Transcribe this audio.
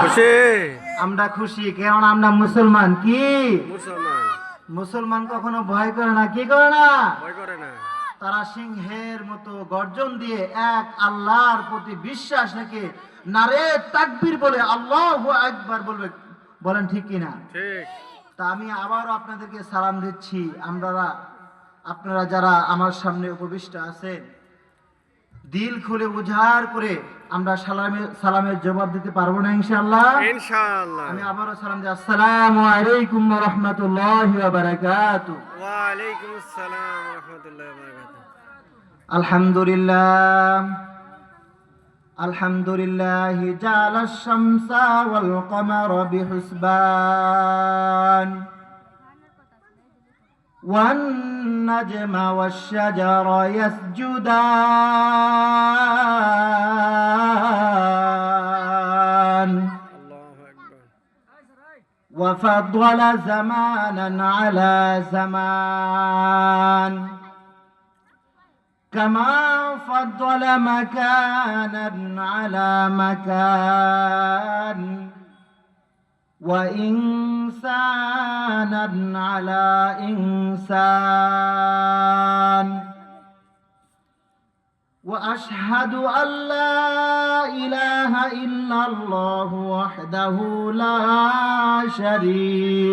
খুশি আমরা খুশি, কারণ আমরা মুসলমান। কি মুসলমান মুসলমান কখনো ভয় করে না, কি করে না? ভয় করে না। তারা সিংহের মতো গর্জন দিয়ে এক আল্লাহর প্রতি বিশ্বাস রেখে নারে তাকবীর বলে আল্লাহু আকবার বলবে। বলেন ঠিক কিনা? ঠিক। তা আমি আবারও আপনাদেরকে সালাম দিচ্ছি। আপনারা যারা আমার সামনে উপবিষ্ট আছেন, দিল খুলে উজাড় করে আমরা সালামের জবাব দিতে পারবো না ইনশাআল্লাহ? ইনশাআল্লাহ। আমি আবারও সালাম দিই, আসসালামু আলাইকুম ওয়া রাহমাতুল্লাহি ওয়া বারাকাতুহু। ওয়া আলাইকুম আসসালাম ওয়া রাহমাতুল্লাহি ওয়া বারাকাতুহু। আলহামদুলিল্লাহ আলহামদুলিল্লাহি জাআলাশ শামসা ওয়াল কমারা বিহুসবান ওয়ান নাজমা ওয়াশ শাজারা ইয়াসজুদান আল্লাহু আকবার। وفضل زمانا على زمان كما فضل مكانا على مكان وإنسانا على إنسان وأشهد أن لا إله إلا الله وحده لا شريك